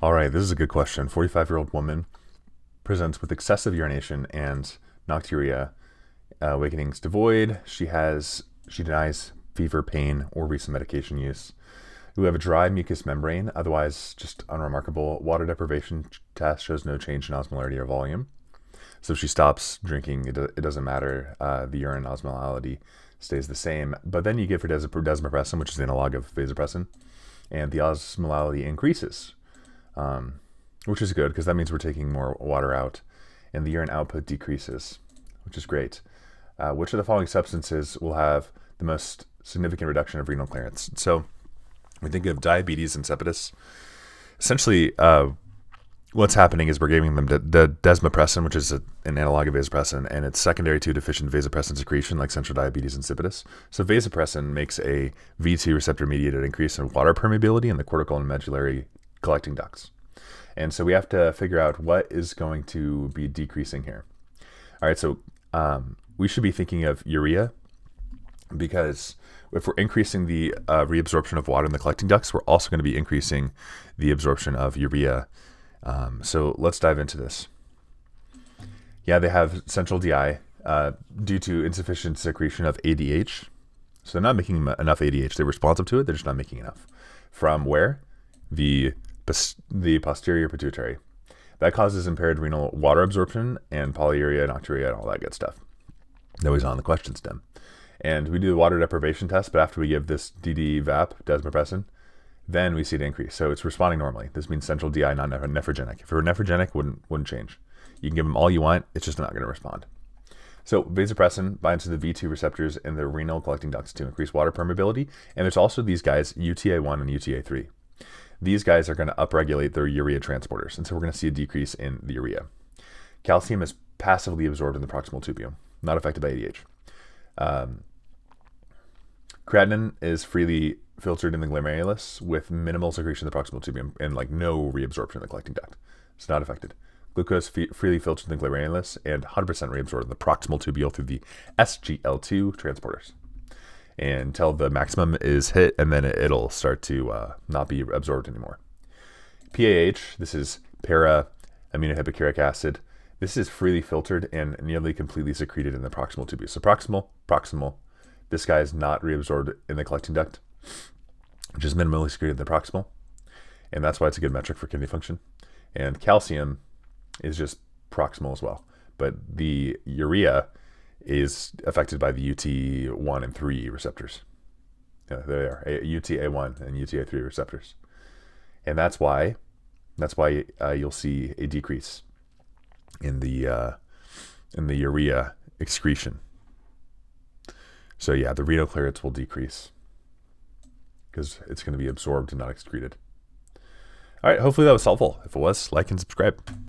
All right, this is a good question. 45-year-old woman presents with excessive urination and nocturia, awakenings devoid. She denies fever, pain, or recent medication use. We have a dry mucous membrane, otherwise just unremarkable. Water deprivation test shows no change in osmolarity or volume. So if she stops drinking, it doesn't matter. The urine osmolality stays the same. But then you give her desmopressin, which is the analog of vasopressin, and the osmolality increases, which is good because that means we're taking more water out, and the urine output decreases, which is great. Which of the following substances will have the most significant reduction of renal clearance? So we think of diabetes insipidus. Essentially, what's happening is we're giving them the desmopressin, which is an analog of vasopressin, and it's secondary to deficient vasopressin secretion, like central diabetes insipidus. So vasopressin makes a V2 receptor-mediated increase in water permeability in the cortical and medullary collecting ducts. And so we have to figure out what is going to be decreasing here. All right, so we should be thinking of urea, because if we're increasing the reabsorption of water in the collecting ducts, we're also going to be increasing the absorption of urea. So let's dive into this. Yeah, they have central DI due to insufficient secretion of ADH. So they're not making enough ADH. They're responsive to it. They're just not making enough. From where? The posterior pituitary. That causes impaired renal water absorption and polyuria, nocturia, and all that good stuff that was on the question stem. And we do the water deprivation test, but after we give this DD-VAP, desmopressin, then we see it increase. So it's responding normally. This means central DI, not nephrogenic. If it were nephrogenic, wouldn't change. You can give them all you want, it's just not going to respond. So vasopressin binds to the V2 receptors in the renal collecting ducts to increase water permeability. And there's also these guys, UTA1 and UTA3. These guys are going to upregulate their urea transporters, and so we're going to see a decrease in the urea. Calcium is passively absorbed in the proximal tubules, not affected by ADH. Creatinine is freely filtered in the glomerulus with minimal secretion in the proximal tubules and like no reabsorption in the collecting duct. It's not affected. Glucose freely filtered in the glomerulus and 100% reabsorbed in the proximal tubule through the SGL2 transporters until the maximum is hit, and then it'll start to not be absorbed anymore. PAH, this is para-aminohypochloric acid. This is freely filtered and nearly completely secreted in the proximal tubule. So proximal. This guy is not reabsorbed in the collecting duct, just minimally secreted in the proximal. And that's why it's a good metric for kidney function. And calcium is just proximal as well. But the urea is affected by the UT1 and 3 receptors. Yeah, there they are, UTA1 and UTA3 receptors. And that's why you'll see a decrease in the urea excretion. So yeah, the renal clearance will decrease because it's going to be absorbed and not excreted. All right, hopefully that was helpful. If it was, like and subscribe.